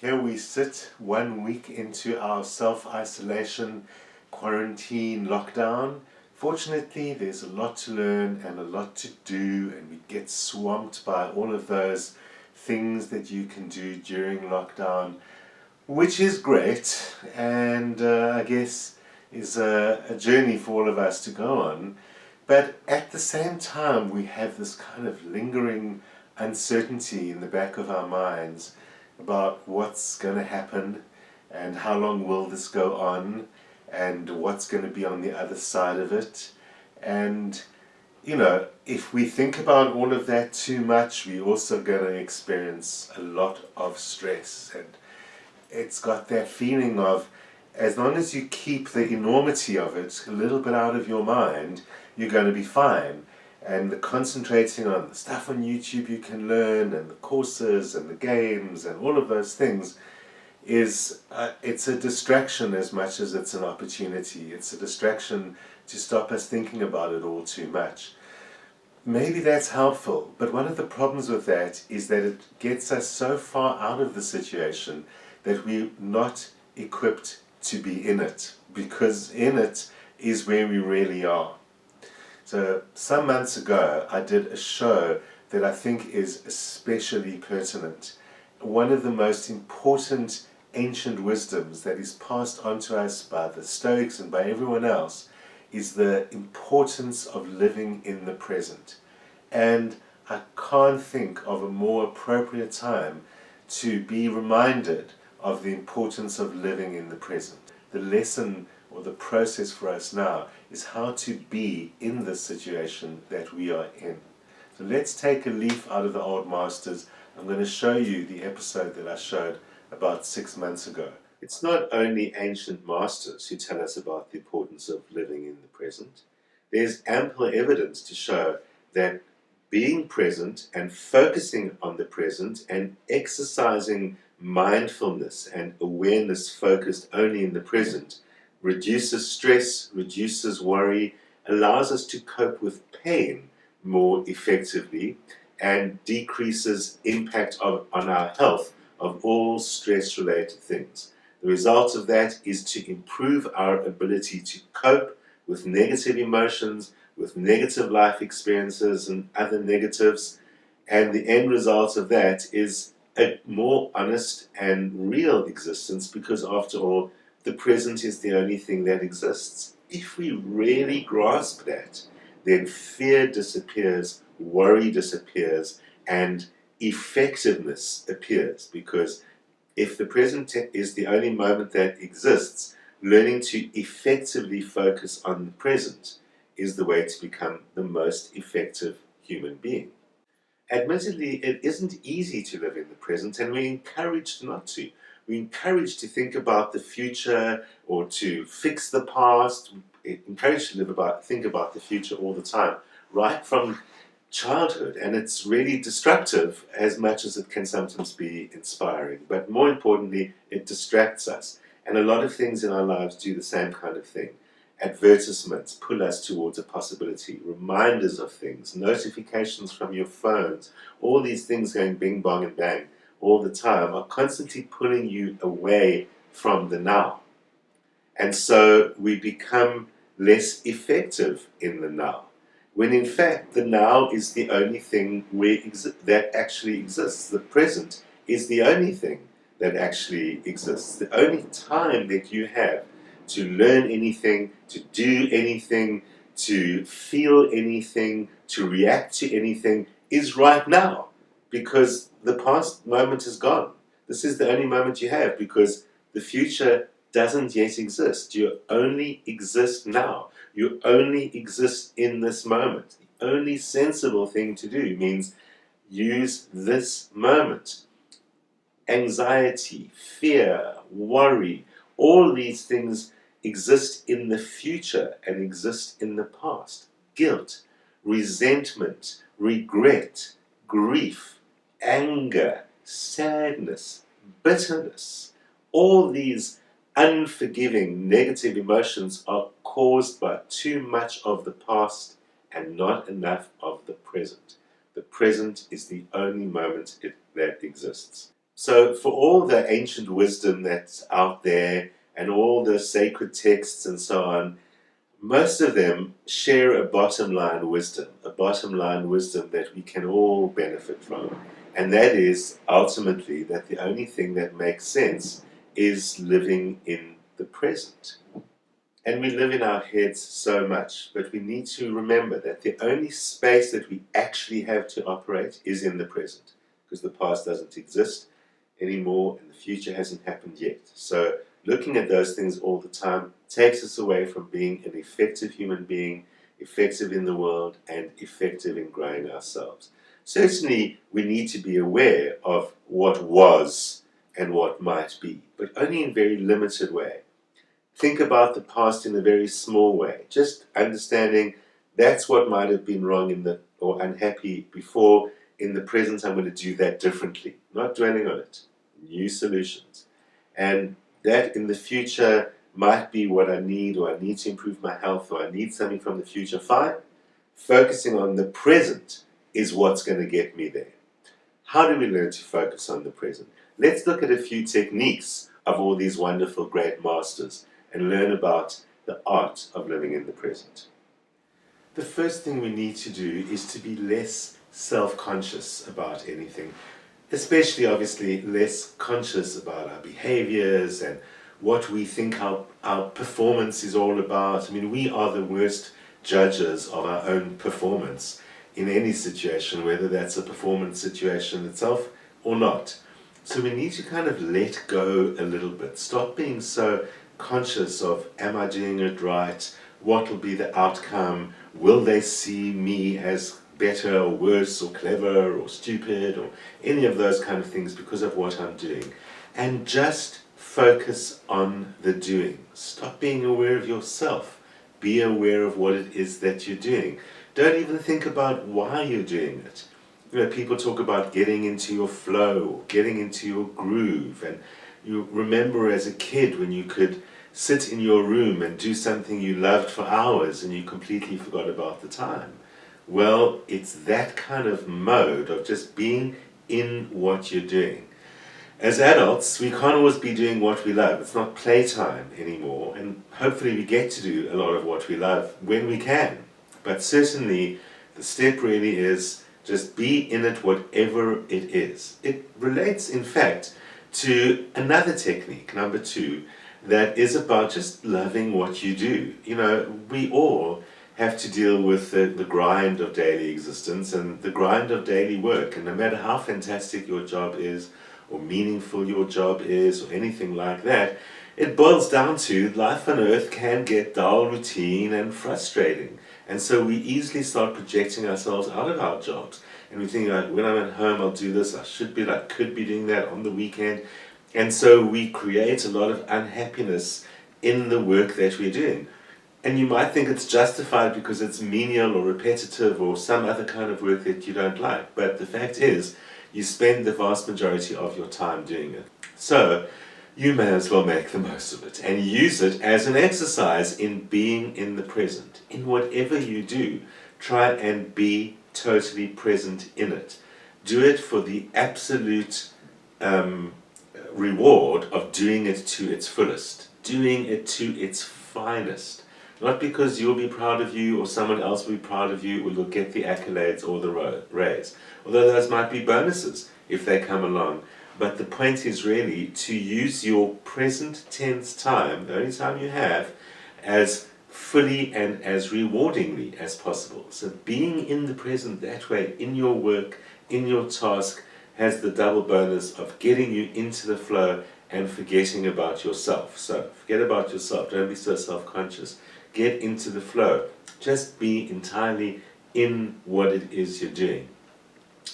Here we sit 1 week into our self-isolation, quarantine, lockdown. Fortunately, there's a lot to learn and a lot to do, and we get swamped by all of those things that you can do during lockdown, which is great, and I guess is a journey for all of us to go on. But at the same time, we have this kind of lingering uncertainty in the back of our minds about what's going to happen and how long will this go on and what's going to be on the other side of it. And, if we think about all of that too much, we're also going to experience a lot of stress. And it's got that feeling of, as long as you keep the enormity of it a little bit out of your mind, you're going to be fine. And the concentrating on the stuff on YouTube you can learn, and the courses and the games and all of those things is it's a distraction as much as it's an opportunity. It's a distraction to stop us thinking about it all too much. Maybe that's helpful, but one of the problems with that is that it gets us so far out of the situation that we're not equipped to be in it, because in it is where we really are. So some months ago I did a show that I think is especially pertinent. One of the most important ancient wisdoms that is passed on to us by the Stoics and by everyone else is the importance of living in the present. And I can't think of a more appropriate time to be reminded of the importance of living in the present. The lesson or the process for us now is how to be in the situation that we are in. So let's take a leaf out of the old masters. I'm going to show you the episode that I showed about 6 months ago. It's not only ancient masters who tell us about the importance of living in the present. There's ample evidence to show that being present and focusing on the present and exercising mindfulness and awareness focused only in the present reduces stress, reduces worry, allows us to cope with pain more effectively, and decreases impact on our health of all stress-related things. The result of that is to improve our ability to cope with negative emotions, with negative life experiences and other negatives, and the end result of that is a more honest and real existence, because after all, the present is the only thing that exists. If we really grasp that, then fear disappears, worry disappears, and effectiveness appears. Because if the present is the only moment that exists, learning to effectively focus on the present is the way to become the most effective human being. Admittedly, it isn't easy to live in the present, and we're encouraged not to. We're encouraged to think about the future or to fix the past. We're encouraged to think about the future all the time, right from childhood, and it's really destructive as much as it can sometimes be inspiring. But more importantly, it distracts us, and a lot of things in our lives do the same kind of thing. Advertisements pull us towards a possibility, reminders of things, notifications from your phones, all these things going bing, bong, and bang all the time are constantly pulling you away from the now. And so we become less effective in the now, when in fact the now is the only thing that actually exists. The present is the only thing that actually exists. The only time that you have to learn anything, to do anything, to feel anything, to react to anything is right now, because the past moment is gone. This is the only moment you have, because the future doesn't yet exist. You only exist now. You only exist in this moment. The only sensible thing to do means use this moment. Anxiety, fear, worry, all these things exist in the future and exist in the past. Guilt, resentment, regret, grief, anger, sadness, bitterness, all these unforgiving negative emotions are caused by too much of the past and not enough of the present. The present is the only moment that exists. So for all the ancient wisdom that's out there and all the sacred texts and so on, most of them share a bottom line wisdom that we can all benefit from. And that is ultimately that the only thing that makes sense is living in the present. And we live in our heads so much, but we need to remember that the only space that we actually have to operate is in the present, because the past doesn't exist anymore and the future hasn't happened yet. So looking at those things all the time takes us away from being an effective human being, effective in the world, and effective in growing ourselves. Certainly, we need to be aware of what was and what might be, but only in very limited way. Think about the past in a very small way, just understanding that's what might have been wrong or unhappy before. In the present, I'm going to do that differently, not dwelling on it. New solutions. And that in the future might be what I need, or I need to improve my health, or I need something from the future. Fine. Focusing on the present is what's going to get me there. How do we learn to focus on the present? Let's look at a few techniques of all these wonderful great masters and learn about the art of living in the present. The first thing we need to do is to be less self-conscious about anything, especially obviously less conscious about our behaviors and what we think our performance is all about. I mean, we are the worst judges of our own performance in any situation, whether that's a performance situation itself or not. So we need to kind of let go a little bit, stop being so conscious of, am I doing it right? What will be the outcome? Will they see me as better or worse or clever or stupid or any of those kind of things because of what I'm doing? And just focus on the doing. Stop being aware of yourself. Be aware of what it is that you're doing. Don't even think about why you're doing it. You know, people talk about getting into your flow, getting into your groove, and you remember as a kid when you could sit in your room and do something you loved for hours and you completely forgot about the time. Well, it's that kind of mode of just being in what you're doing. As adults, we can't always be doing what we love. It's not playtime anymore, and hopefully we get to do a lot of what we love when we can. But certainly, the step really is just be in it whatever it is. It relates, in fact, to another technique, number 2, that is about just loving what you do. You know, we all have to deal with the grind of daily existence and the grind of daily work. And no matter how fantastic your job is, or meaningful your job is, or anything like that, it boils down to life on earth can get dull, routine, and frustrating. And so we easily start projecting ourselves out of our jobs. And we think, like, when I'm at home, I'll do this, I could be doing that on the weekend. And so we create a lot of unhappiness in the work that we're doing. And you might think it's justified because it's menial or repetitive or some other kind of work that you don't like. But the fact is, you spend the vast majority of your time doing it. So you may as well make the most of it and use it as an exercise in being in the present. In whatever you do, try and be totally present in it. Do it for the absolute reward of doing it to its fullest, doing it to its finest. Not because you'll be proud of you or someone else will be proud of you or you'll get the accolades or the raise. Although those might be bonuses if they come along. But the point is really to use your present tense time, the only time you have, as fully and as rewardingly as possible. So being in the present that way, in your work, in your task, has the double bonus of getting you into the flow and forgetting about yourself. So forget about yourself, don't be so self-conscious. Get into the flow. Just be entirely in what it is you're doing.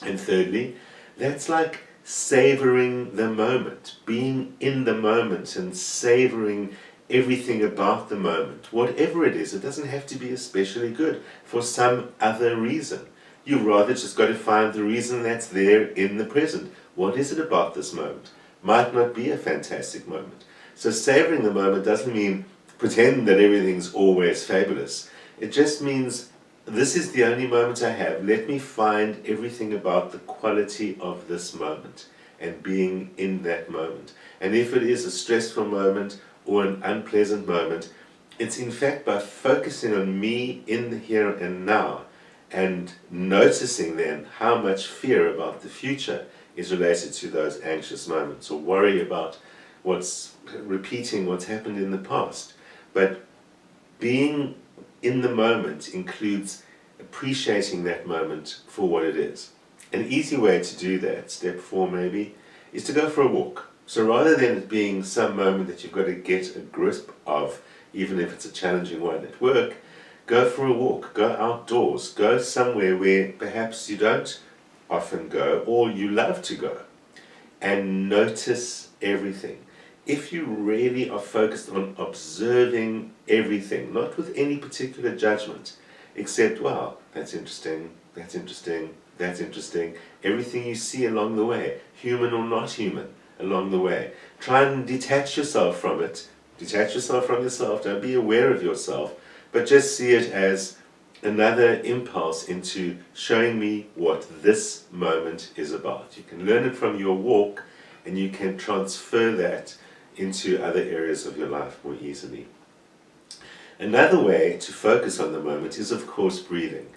And thirdly, that's like savoring the moment, being in the moment and savoring everything about the moment. Whatever it is, it doesn't have to be especially good for some other reason. You've rather just got to find the reason that's there in the present. What is it about this moment? Might not be a fantastic moment. So savoring the moment doesn't mean pretend that everything's always fabulous. It just means this is the only moment I have. Let me find everything about the quality of this moment. and being in that moment. And if it is a stressful moment or an unpleasant moment, it's in fact by focusing on me in the here and now and noticing then how much fear about the future is related to those anxious moments, or worry about repeating what's happened in the past. But being in the moment includes appreciating that moment for what it is. An easy way to do that, step 4 maybe, is to go for a walk. So rather than it being some moment that you've got to get a grip of, even if it's a challenging one at work, go for a walk, go outdoors, go somewhere where perhaps you don't often go or you love to go, and notice everything. If you really are focused on observing everything, not with any particular judgment, except, wow, that's interesting, that's interesting, that's interesting, everything you see along the way, human or not human, along the way. Try and detach yourself from it, detach yourself from yourself, don't be aware of yourself, but just see it as another impulse into showing me what this moment is about. You can learn it from your walk, and you can transfer that into other areas of your life more easily. Another way to focus on the moment is, of course, breathing.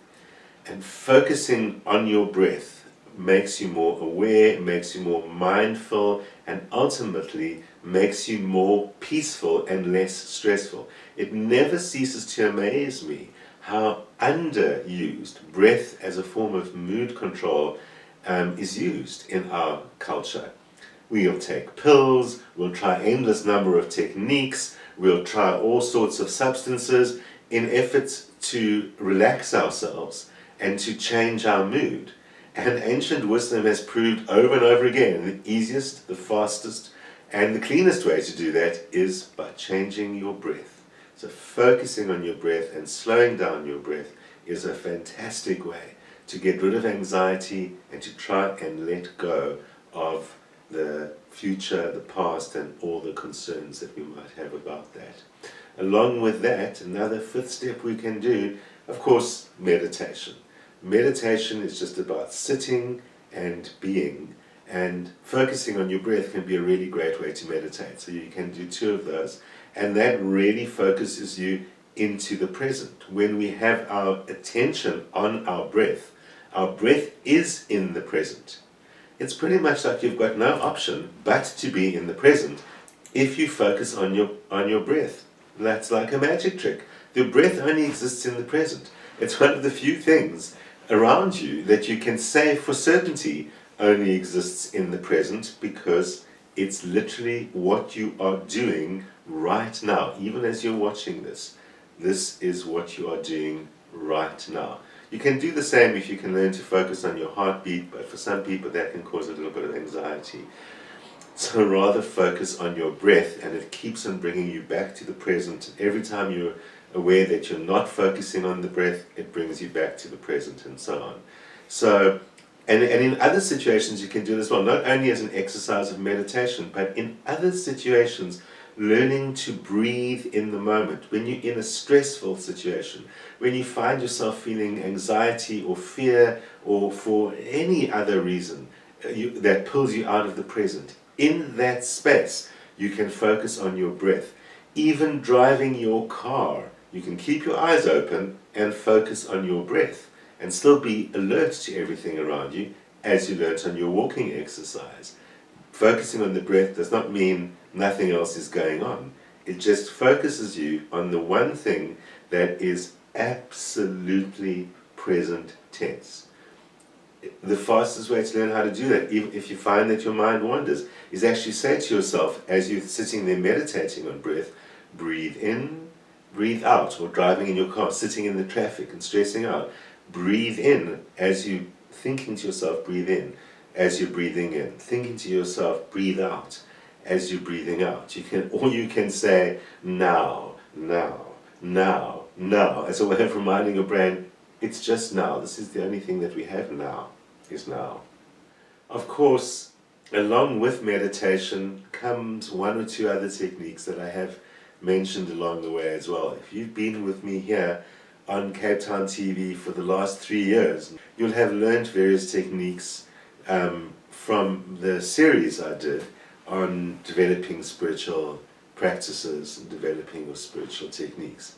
And focusing on your breath makes you more aware, makes you more mindful, and ultimately makes you more peaceful and less stressful. It never ceases to amaze me how underused breath as a form of mood control is used in our culture. We'll take pills, we'll try endless number of techniques, we'll try all sorts of substances in efforts to relax ourselves and to change our mood. And ancient wisdom has proved over and over again the easiest, the fastest, and the cleanest way to do that is by changing your breath. So focusing on your breath and slowing down your breath is a fantastic way to get rid of anxiety and to try and let go of the future, the past, and all the concerns that we might have about that. Along with that, another 5th step we can do, of course, meditation. Meditation is just about sitting and being, and focusing on your breath can be a really great way to meditate. So you can do 2 of those, and that really focuses you into the present. When we have our attention on our breath is in the present. It's pretty much like you've got no option but to be in the present if you focus on your breath. That's like a magic trick. The breath only exists in the present. It's one of the few things around you that you can say for certainty only exists in the present, because it's literally what you are doing right now. Even as you're watching this, this is what you are doing right now. You can do the same if you can learn to focus on your heartbeat, but for some people that can cause a little bit of anxiety. So rather focus on your breath, and it keeps on bringing you back to the present. Every time you're aware that you're not focusing on the breath, it brings you back to the present, and so on. So, and in other situations you can do this well, not only as an exercise of meditation, but in other situations, learning to breathe in the moment. When you're in a stressful situation, when you find yourself feeling anxiety or fear, or for any other reason that pulls you out of the present, in that space you can focus on your breath. Even driving your car, you can keep your eyes open and focus on your breath and still be alert to everything around you, as you learnt on your walking exercise. Focusing on the breath does not mean nothing else is going on. It just focuses you on the one thing that is absolutely present tense. The fastest way to learn how to do that, even if you find that your mind wanders, is actually say to yourself, as you're sitting there meditating on breath, breathe in, breathe out, or driving in your car, sitting in the traffic and stressing out. Breathe in as you're thinking to yourself, breathe in. As you're breathing in, thinking to yourself, breathe out as you're breathing out. Or you can say, now, now, now, now, as a way of reminding your brain, it's just now. This is the only thing that we have now, is now. Of course, along with meditation comes 1 or 2 other techniques that I have mentioned along the way as well. If you've been with me here on Cape Town TV for the last 3 years, you'll have learned various techniques from the series I did on developing spiritual practices and developing your spiritual techniques.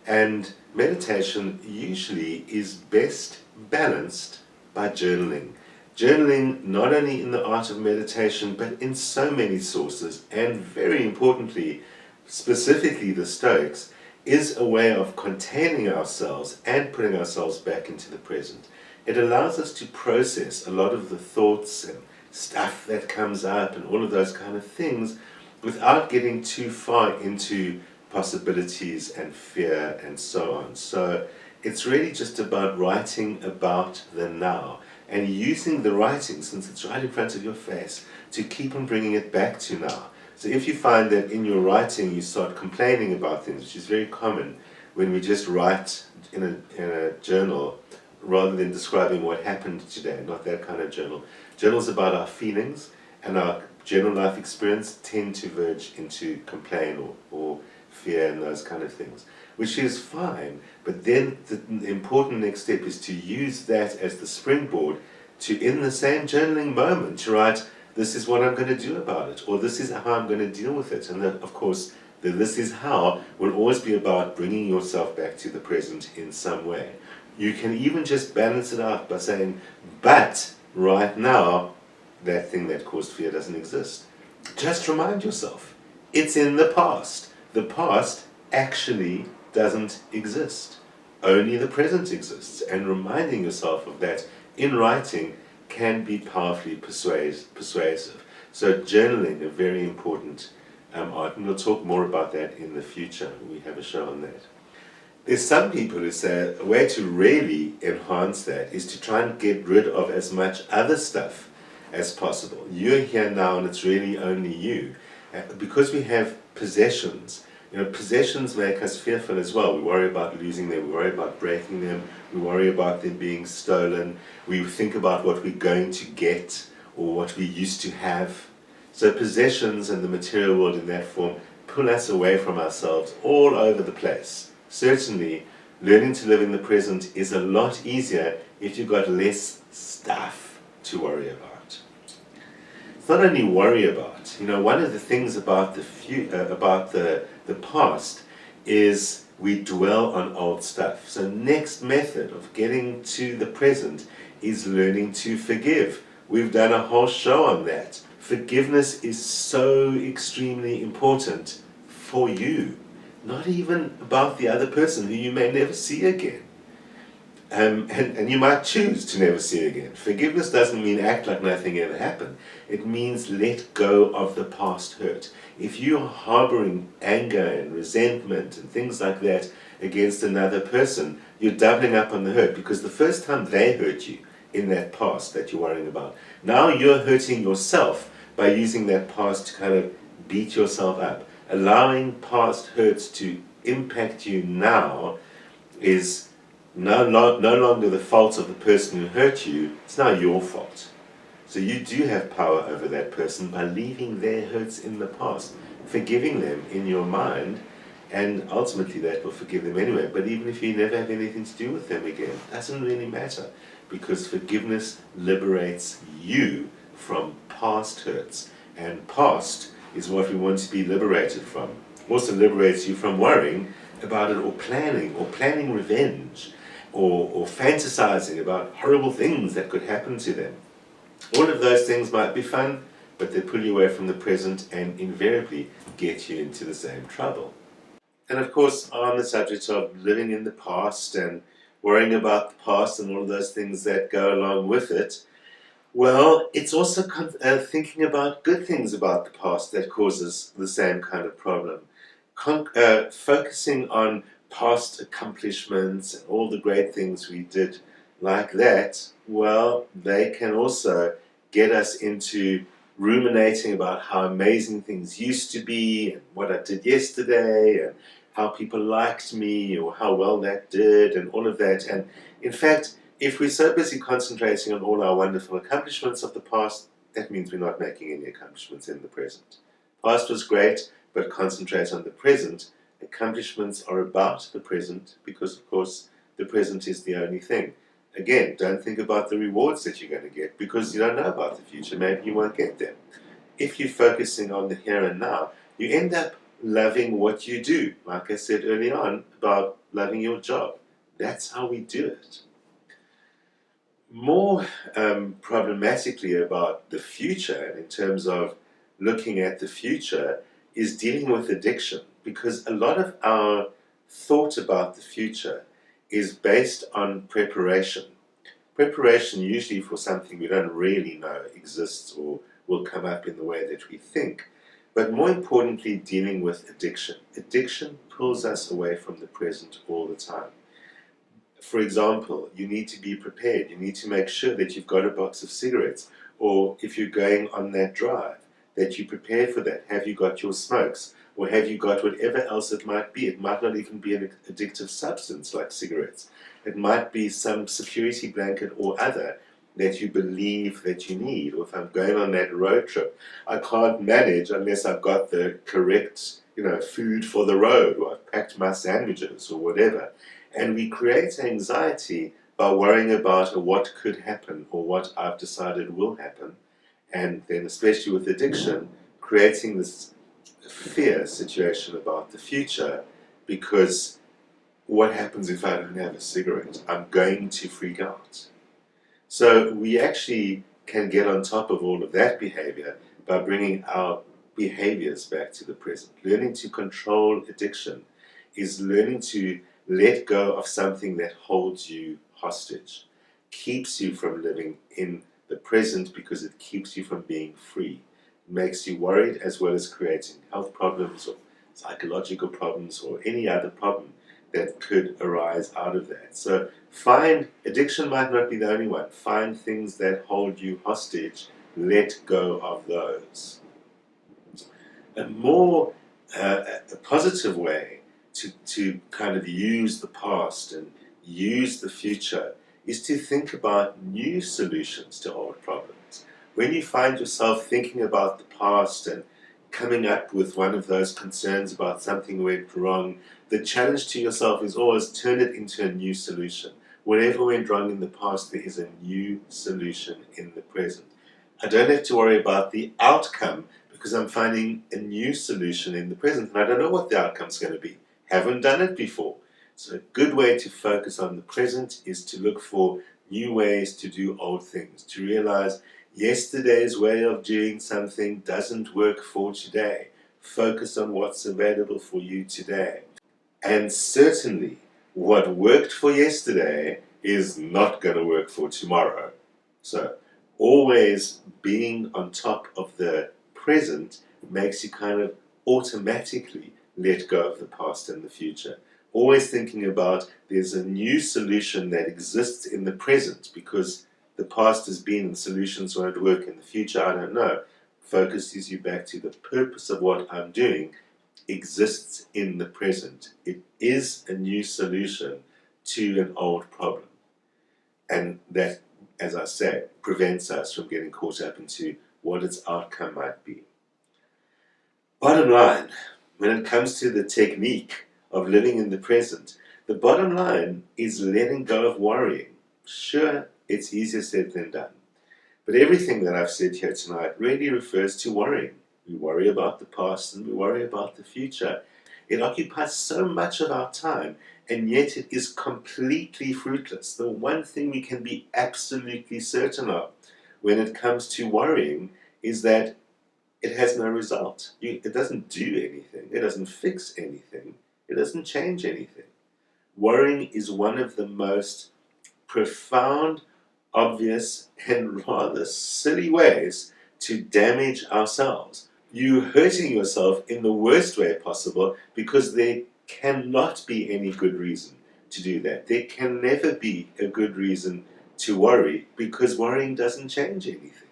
And meditation usually is best balanced by journaling. Journaling, not only in the art of meditation, but in so many sources, and very importantly, specifically the Stoics, is a way of containing ourselves and putting ourselves back into the present. It allows us to process a lot of the thoughts and stuff that comes up and all of those kind of things without getting too far into possibilities and fear and so on. So it's really just about writing about the now and using the writing, since it's right in front of your face, to keep on bringing it back to now. So if you find that in your writing you start complaining about things, which is very common when we just write in a journal rather than describing what happened today, not that kind of journal. Journals about our feelings and our general life experience tend to verge into complain or fear and those kind of things, which is fine. But then the important next step is to use that as the springboard to, in the same journaling moment, to write, this is what I'm going to do about it, or this is how I'm going to deal with it. And then, of course, the this is how will always be about bringing yourself back to the present in some way. You can even just balance it out by saying, but right now, that thing that caused fear doesn't exist. Just remind yourself, it's in the past. The past actually doesn't exist. Only the present exists. And reminding yourself of that in writing can be powerfully persuasive. So journaling, a very important art, and we'll talk more about that in the future. We have a show on that. There's some people who say a way to really enhance that is to try and get rid of as much other stuff as possible. You're here now and it's really only you. Because we have possessions, possessions make us fearful as well. We worry about losing them, we worry about breaking them, we worry about them being stolen, we think about what we're going to get or what we used to have. So possessions and the material world in that form pull us away from ourselves all over the place. Certainly, learning to live in the present is a lot easier if you've got less stuff to worry about. It's not only worry about. One of the things about the past is we dwell on old stuff. So next method of getting to the present is learning to forgive. We've done a whole show on that. Forgiveness is so extremely important for you. Not even about the other person who you may never see again. And you might choose to never see again. Forgiveness doesn't mean act like nothing ever happened. It means let go of the past hurt. If you are harboring anger and resentment and things like that against another person, you're doubling up on the hurt, because the first time they hurt you in that past that you're worrying about, now you're hurting yourself by using that past to kind of beat yourself up. Allowing past hurts to impact you now is no longer the fault of the person who hurt you. It's now your fault. So you do have power over that person by leaving their hurts in the past, forgiving them in your mind, and ultimately that will forgive them anyway. But even if you never have anything to do with them again, it doesn't really matter, because forgiveness liberates you from past hurts, and past is what we want to be liberated from. Also liberates you from worrying about it, or planning revenge, or fantasizing about horrible things that could happen to them. All of those things might be fun, but they pull you away from the present and invariably get you into the same trouble. And of course, on the subject of living in the past and worrying about the past and all of those things that go along with it, well, it's also thinking about good things about the past that causes the same kind of problem. Focusing on past accomplishments and all the great things we did like that, well, they can also get us into ruminating about how amazing things used to be and what I did yesterday and how people liked me or how well that did and all of that. And in fact, if we're so busy concentrating on all our wonderful accomplishments of the past, that means we're not making any accomplishments in the present. Past was great, but concentrate on the present. Accomplishments are about the present because, of course, the present is the only thing. Again, don't think about the rewards that you're going to get because you don't know about the future. Maybe you won't get them. If you're focusing on the here and now, you end up loving what you do. Like I said early on about loving your job. That's how we do it. More problematically about the future, and in terms of looking at the future, is dealing with addiction, because a lot of our thought about the future is based on preparation. Preparation usually for something we don't really know exists or will come up in the way that we think. But more importantly, dealing with addiction. Addiction pulls us away from the present all the time. For example, you need to be prepared. You need to make sure that you've got a box of cigarettes, or if you're going on that drive, that you prepare for that. Have you got your smokes? Or have you got whatever else it might be? It might not even be an addictive substance like cigarettes. It might be some security blanket or other that you believe that you need. Or if I'm going on that road trip, I can't manage unless I've got the correct, food for the road, or I've packed my sandwiches or whatever. And we create anxiety by worrying about what could happen or what I've decided will happen. And then, especially with addiction, creating this fear situation about the future, because what happens if I don't have a cigarette? I'm going to freak out. So we actually can get on top of all of that behavior by bringing our behaviors back to the present. Learning to control addiction is learning to let go of something that holds you hostage, keeps you from living in the present because it keeps you from being free. It makes you worried, as well as creating health problems or psychological problems or any other problem that could arise out of that. So find, addiction might not be the only one. Find things that hold you hostage. Let go of those. A more a positive way to kind of use the past and use the future is to think about new solutions to old problems. When you find yourself thinking about the past and coming up with one of those concerns about something went wrong, the challenge to yourself is always turn it into a new solution. Whatever went wrong in the past, there is a new solution in the present. I don't have to worry about the outcome because I'm finding a new solution in the present, and I don't know what the outcome's going to be. Haven't done it before. So a good way to focus on the present is to look for new ways to do old things, to realize yesterday's way of doing something doesn't work for today. Focus on what's available for you today. And certainly, what worked for yesterday is not going to work for tomorrow. So, always being on top of the present makes you kind of automatically let go of the past and the future. Always thinking about there's a new solution that exists in the present, because the past has been and solutions won't work in the future, I don't know. Focuses you back to the purpose of what I'm doing exists in the present. It is a new solution to an old problem. And that, as I say, prevents us from getting caught up into what its outcome might be. Bottom line, when it comes to the technique of living in the present, the bottom line is letting go of worrying. Sure, it's easier said than done. But everything that I've said here tonight really refers to worrying. We worry about the past and we worry about the future. It occupies so much of our time, and yet it is completely fruitless. The one thing we can be absolutely certain of when it comes to worrying is that it has no result. It doesn't do anything. It doesn't fix anything. It doesn't change anything. Worrying is one of the most profound, obvious, and rather silly ways to damage ourselves. You're hurting yourself in the worst way possible, because there cannot be any good reason to do that. There can never be a good reason to worry, because worrying doesn't change anything.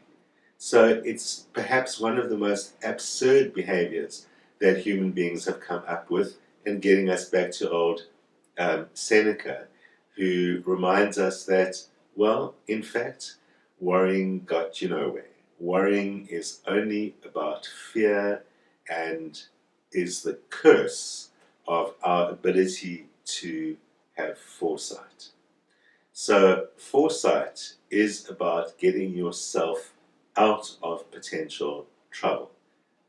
So it's perhaps one of the most absurd behaviors that human beings have come up with, and getting us back to old Seneca, who reminds us that, well, in fact, worrying got you nowhere. Worrying is only about fear and is the curse of our ability to have foresight. So foresight is about getting yourself out of potential trouble.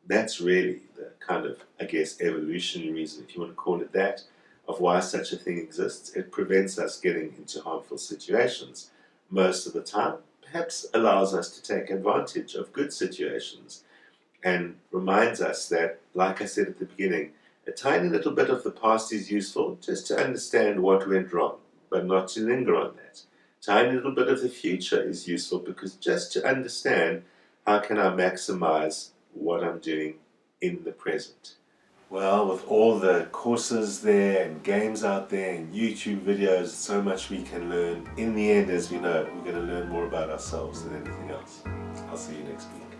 That's really the kind of, I guess, evolutionary reason, if you want to call it that, of why such a thing exists. It prevents us getting into harmful situations most of the time, perhaps allows us to take advantage of good situations, and reminds us that, like I said at the beginning, a tiny little bit of the past is useful just to understand what went wrong, but not to linger on that. Tiny little bit of the future is useful because just to understand how can I maximize what I'm doing in the present. Well, with all the courses there and games out there and YouTube videos, so much we can learn. In the end, as we know, we're going to learn more about ourselves than anything else. I'll see you next week.